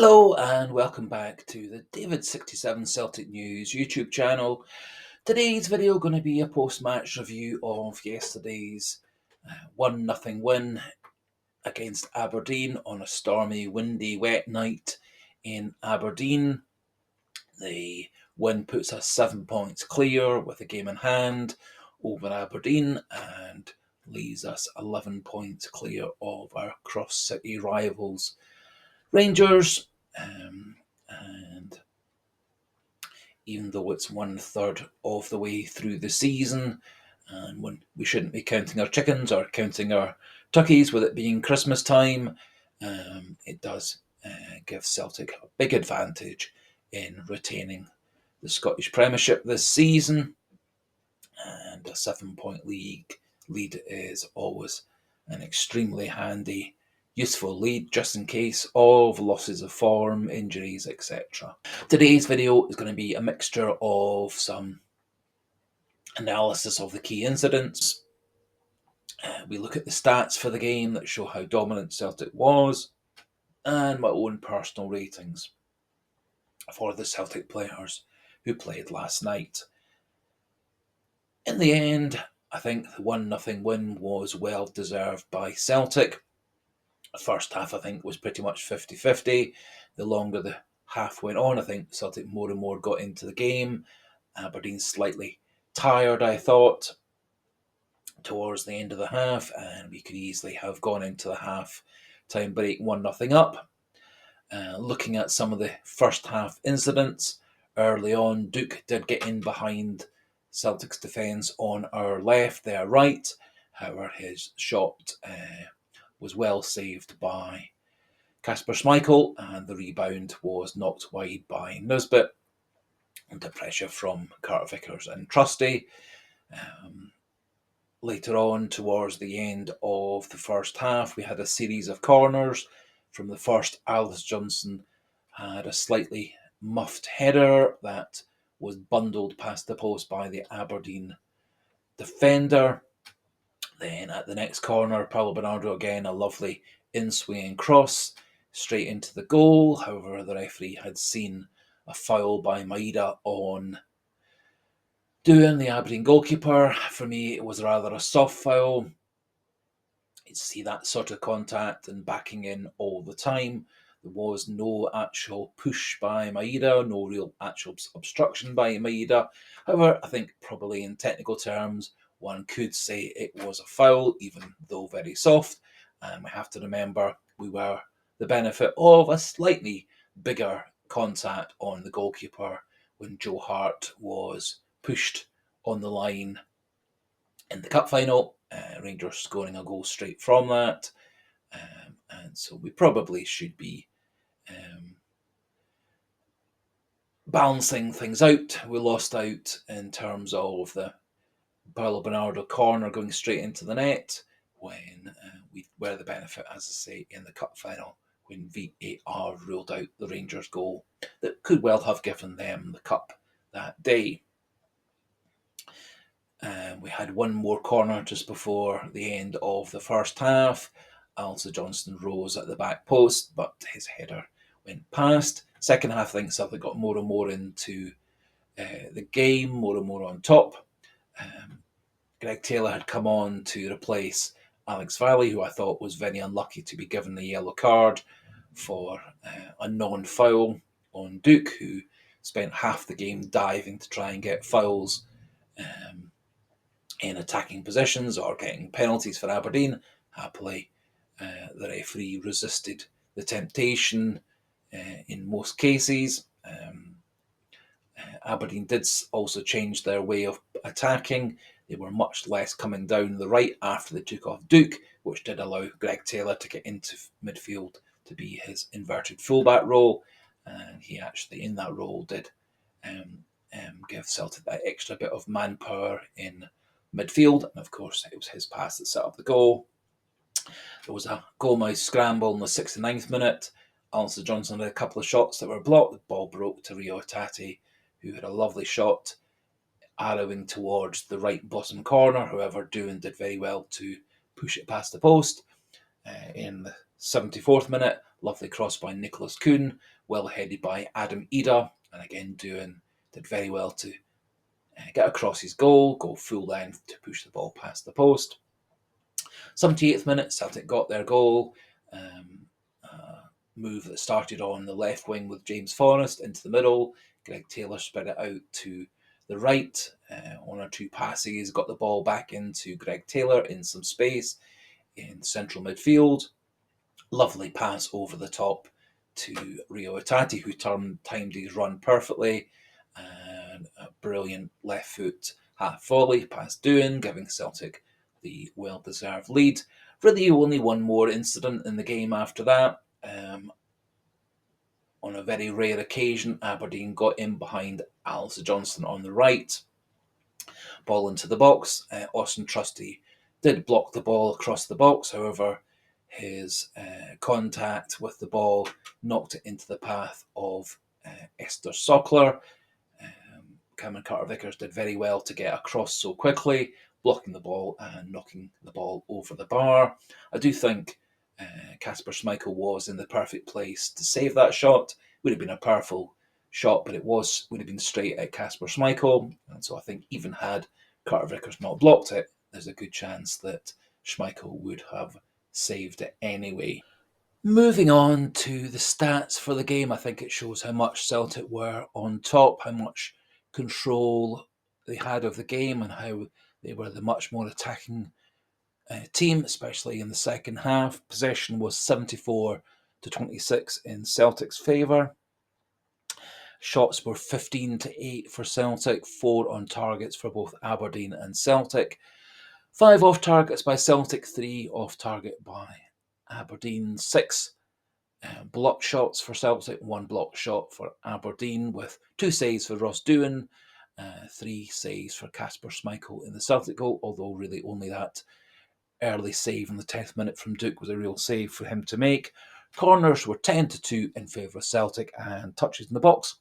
Hello and welcome back to the David67 Celtic News YouTube channel. Today's video going to be a post-match review of yesterday's 1-0 win against Aberdeen on a stormy, windy, wet night in Aberdeen. The win puts us 7 points clear with a game in hand over Aberdeen and leaves us 11 points clear of our cross-city rivals Rangers. And even though it's 1/3 of the way through the season, and when we shouldn't be counting our chickens or counting our turkeys with it being Christmas time, it does give Celtic a big advantage in retaining the Scottish Premiership this season. And a 7-point lead is always an extremely handy, useful lead just in case of losses of form, injuries, etc. Today's video is going to be a mixture of some analysis of the key incidents. We look at the stats for the game that show how dominant Celtic was, and my own personal ratings for the Celtic players who played last night. In the end, I think the 1-0 win was well deserved by Celtic. The first half, I think, was pretty much 50-50. The longer the half went on, I think Celtic more and more got into the game. Aberdeen slightly tired, I thought, towards the end of the half, and we could easily have gone into the half-time break 1-0 up. Looking at some of the first half incidents, early on, Duke did get in behind Celtic's defence on our left, their right. However, his shot was well saved by Kasper Schmeichel, and the rebound was knocked wide by Nisbet under pressure from Carter Vickers and Trusty. Later on, towards the end of the first half, we had a series of corners. From the first, Alice Johnson had a slightly muffed header that was bundled past the post by the Aberdeen defender. Then at the next corner, Paulo Bernardo again, a lovely in-swinging cross straight into the goal. However, the referee had seen a foul by Maeda on Doohan, the Aberdeen goalkeeper. For me, it was rather a soft foul. You'd see that sort of contact and backing in all the time. There was no actual push by Maeda, no real actual obstruction by Maeda. However, I think probably in technical terms, one could say it was a foul, even though very soft. And we have to remember we were the benefit of a slightly bigger contact on the goalkeeper when Joe Hart was pushed on the line in the cup final. Rangers scoring a goal straight from that. And so we probably should be balancing things out. We lost out in terms of the Paulo Bernardo corner going straight into the net when we were the benefit, as I say, in the cup final when VAR ruled out the Rangers goal that could well have given them the cup that day. We had one more corner just before the end of the first half. Alistair Johnston rose at the back post, but his header went past. Second half, I think Celtic got more and more into the game, more and more on top. Greg Taylor had come on to replace Alex Valley, who I thought was very unlucky to be given the yellow card for a non-foul on Duke, who spent half the game diving to try and get fouls in attacking positions or getting penalties for Aberdeen. Happily, the referee resisted the temptation in most cases. Aberdeen did also change their way of attacking. They were much less coming down the right after they took off Duke, which did allow Greg Taylor to get into midfield to be his inverted fullback role. And he actually, in that role, did give Celtic that extra bit of manpower in midfield. And of course, it was his pass that set up the goal. There was a goal-mouth scramble in the 69th minute. Alistair Johnson had a couple of shots that were blocked. The ball broke to Rio Tati, who had a lovely shot arrowing towards the right bottom corner. However, Doohan did very well to push it past the post. In the 74th minute, lovely cross by Nicholas Kuhn, well headed by Adam Ida, and again did very well to get across his goal, go full length to push the ball past the post. 78th minute, Celtic got their goal. Move that started on the left wing with James Forrest into the middle. Greg Taylor spread it out to the right. One or two passes, got the ball back into Greg Taylor in some space in central midfield. Lovely pass over the top to Rio Itati, who timed his run perfectly. And a brilliant left foot half volley past Doohan, giving Celtic the well-deserved lead. Really only one more incident in the game after that. On a very rare occasion, Aberdeen got in behind Alistair Johnston on the right. Ball into the box. Austin Trusty did block the ball across the box. However, his contact with the ball knocked it into the path of Esther Sockler. Cameron Carter-Vickers did very well to get across so quickly, blocking the ball and knocking the ball over the bar. I do think Kasper Schmeichel was in the perfect place to save that shot. Would have been a powerful shot, but would have been straight at Kasper Schmeichel. And so I think even had Carter-Vickers not blocked it, there's a good chance that Schmeichel would have saved it anyway. Moving on to the stats for the game, I think it shows how much Celtic were on top, how much control they had of the game, and how they were the much more attacking team, especially in the second half. Possession was 74-26 in Celtic's favour. Shots were 15-8 for Celtic, 4 on targets for both Aberdeen and Celtic. 5 off targets by Celtic, 3 off target by Aberdeen. 6 block shots for Celtic, 1 block shot for Aberdeen, with 2 saves for Ross Doohan, 3 saves for Kasper Schmeichel in the Celtic goal, although really only that early save in the 10th minute from Duke was a real save for him to make. Corners were 10-2 in favour of Celtic, and touches in the box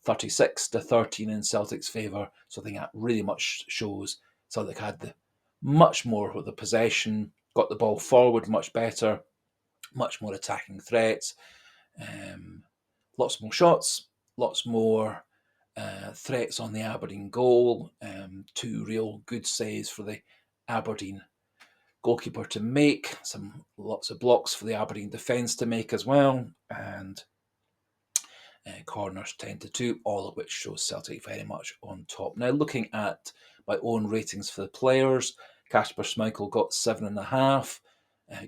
36-13 in Celtic's favour. So I think that really much shows Celtic had much more of the possession, got the ball forward much better, much more attacking threats, lots more shots, lots more threats on the Aberdeen goal. 2 real good saves for the Aberdeen goalkeeper to make, lots of blocks for the Aberdeen defence to make as well, and corners 10-2, all of which shows Celtic very much on top. Now, looking at my own ratings for the players, Kasper Schmeichel got 7.5.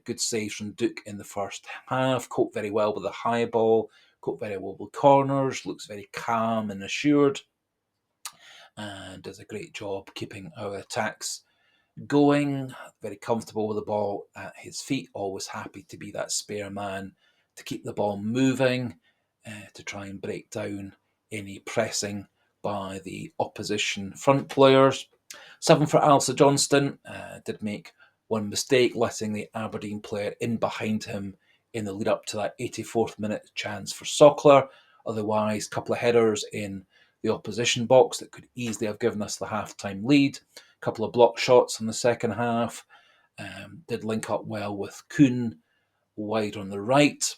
Good saves from Duke in the first half. Coped very well with the high ball. Coped very well with corners. Looks very calm and assured. And does a great job keeping our attacks going. Very comfortable with the ball at his feet. Always happy to be that spare man to keep the ball moving, to try and break down any pressing by the opposition front players. 7 for Alistair Johnston. Did make 1 mistake, letting the Aberdeen player in behind him in the lead up to that 84th minute chance for Sockler. Otherwise, a couple of headers in the opposition box that could easily have given us the half-time lead. A couple of block shots in the second half. Did link up well with Kuhn wide on the right,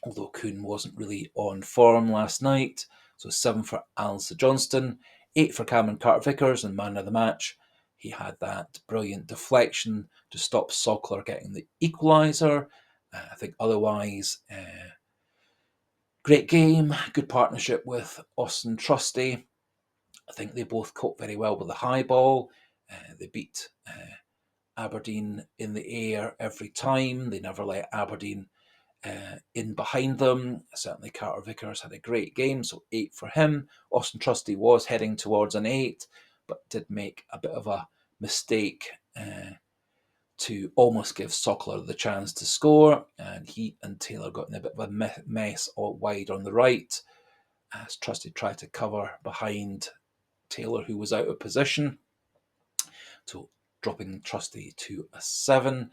although Kuhn wasn't really on form last night. So 7 for Alistair Johnston, 8 for Cameron Carter-Vickers, and man of the match. He had that brilliant deflection to stop Sockler getting the equaliser. I think otherwise, great game, good partnership with Austin Trusty. I think they both coped very well with the high ball. They beat Aberdeen in the air every time. They never let Aberdeen in behind them. Certainly Carter-Vickers had a great game, so 8 for him. Austin Trusty was heading towards an 8, but did make a bit of a mistake to almost give Sockler the chance to score, and he and Taylor got in a bit of a mess wide on the right as Trusty tried to cover behind Taylor, who was out of position. So dropping Trusty to a 7.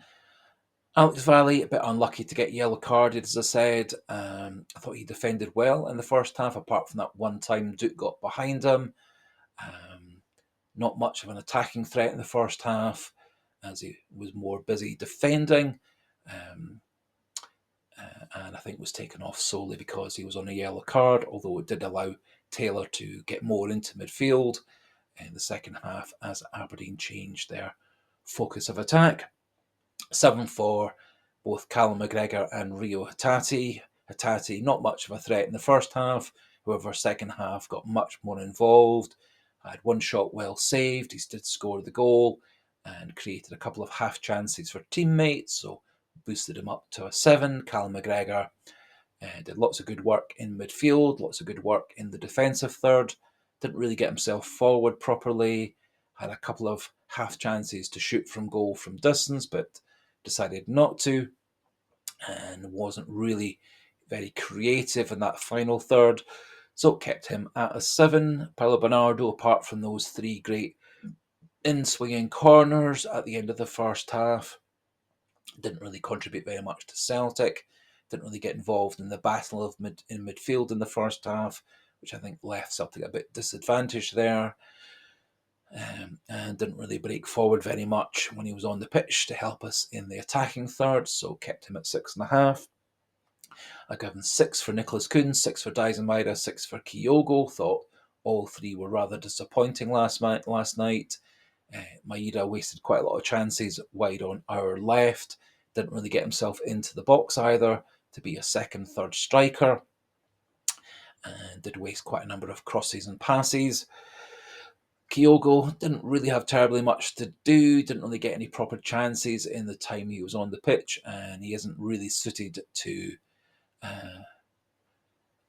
Alex Valley, a bit unlucky to get yellow carded, as I said. I thought he defended well in the first half, apart from that one time Duke got behind him. Not much of an attacking threat in the first half, as he was more busy defending. and I think was taken off solely because he was on a yellow card, although it did allow Taylor to get more into midfield in the second half as Aberdeen changed their focus of attack. 7 for both Callum McGregor and Rio Hatate. Hatate, not much of a threat in the first half, however, second half got much more involved. Had one shot well saved, he did score the goal and created a couple of half chances for teammates, so boosted him up to a 7. Callum McGregor did lots of good work in midfield, lots of good work in the defensive third. Didn't really get himself forward properly. Had a couple of half chances to shoot from goal from distance, but decided not to, and wasn't really very creative in that final third. So kept him at a 7. Paulo Bernardo, apart from those 3 great in-swinging corners at the end of the first half, didn't really contribute very much to Celtic. Didn't really get involved in the battle of in midfield in the first half, which I think left Celtic a bit disadvantaged there. And didn't really break forward very much when he was on the pitch to help us in the attacking third, so kept him at 6.5. I gave him 6 for Nicholas Kuhn, 6 for Dijsselmeyer, 6 for Kyogo. Thought all 3 were rather disappointing last night. Maeda wasted quite a lot of chances wide on our left. Didn't really get himself into the box either to be a second, third striker. And did waste quite a number of crosses and passes. Kyogo didn't really have terribly much to do, didn't really get any proper chances in the time he was on the pitch, and he isn't really suited to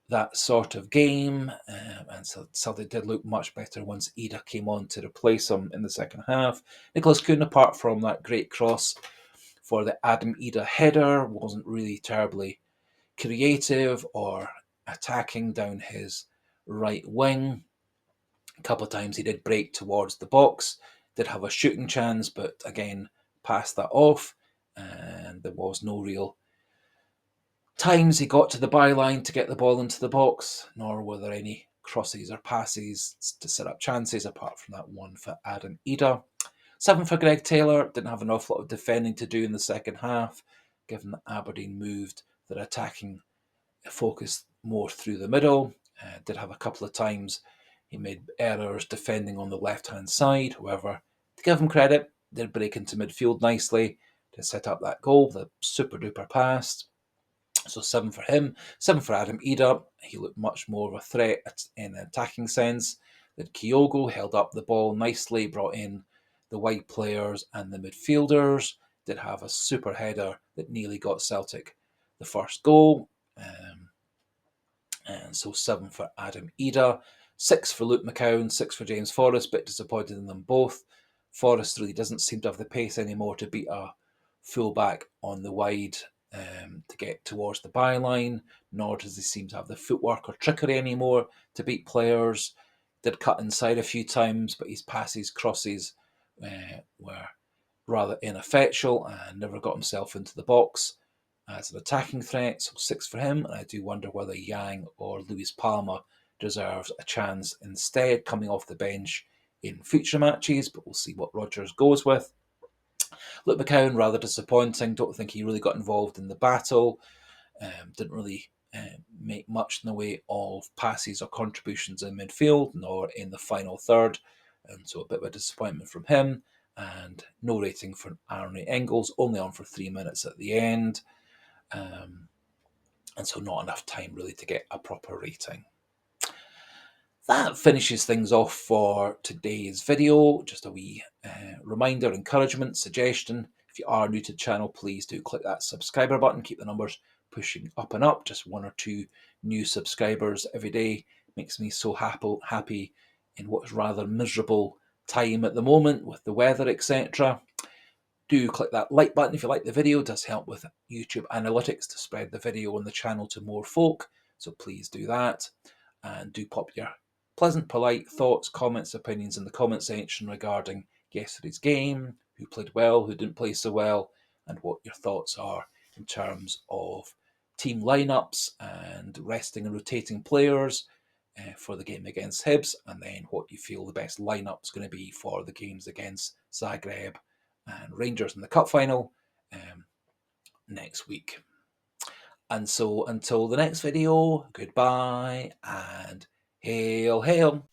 that sort of game. And so they did look much better once Ida came on to replace him in the second half. Nicholas Kuhn, apart from that great cross for the Adam Ida header, wasn't really terribly creative or attacking down his right wing. A couple of times he did break towards the box, did have a shooting chance, but again passed that off, and there was no real times he got to the byline to get the ball into the box, nor were there any crosses or passes to set up chances apart from that one for Adam Ida. 7 for Greg Taylor, didn't have an awful lot of defending to do in the second half, given that Aberdeen moved their attacking focus more through the middle. Did have a couple of times he made errors defending on the left-hand side. However, to give him credit, did break into midfield nicely to set up that goal, the super-duper pass. So 7 for him. 7 for Adam Ida. He looked much more of a threat in an attacking sense. That Kyogo held up the ball nicely, brought in the wide players and the midfielders. Did have a super header that nearly got Celtic the first goal. And so 7 for Adam Ida. 6 for Luke McCown, 6 for James Forrest. Bit disappointed in them both. Forrest really doesn't seem to have the pace anymore to beat a fullback on the wide to get towards the byline, nor does he seem to have the footwork or trickery anymore to beat players. Did cut inside a few times, but his passes, crosses were rather ineffectual and never got himself into the box as an attacking threat, so 6 for him. And I do wonder whether Yang or Luis Palma deserves a chance instead coming off the bench in future matches, but we'll see what Rodgers goes with. Luke McCown, rather disappointing. Don't think he really got involved in the battle. Didn't really make much in the way of passes or contributions in midfield, nor in the final third. And so a bit of a disappointment from him. And no rating for Aaron Engels, only on for 3 minutes at the end. And so not enough time really to get a proper rating. That finishes things off for today's video. Just a wee reminder, encouragement, suggestion. If you are new to the channel, please do click that subscriber button. Keep the numbers pushing up and up. Just 1 or 2 new subscribers every day makes me so happy in what's rather miserable time at the moment with the weather, etc. Do click that like button if you like the video. It does help with YouTube analytics to spread the video on the channel to more folk. So please do that. And do pop your pleasant, polite thoughts, comments, opinions in the comment section regarding yesterday's game, who played well, who didn't play so well, and what your thoughts are in terms of team lineups and resting and rotating players for the game against Hibs, and then what you feel the best lineup is going to be for the games against Zagreb and Rangers in the cup final next week. And so until the next video, goodbye and hail, hail.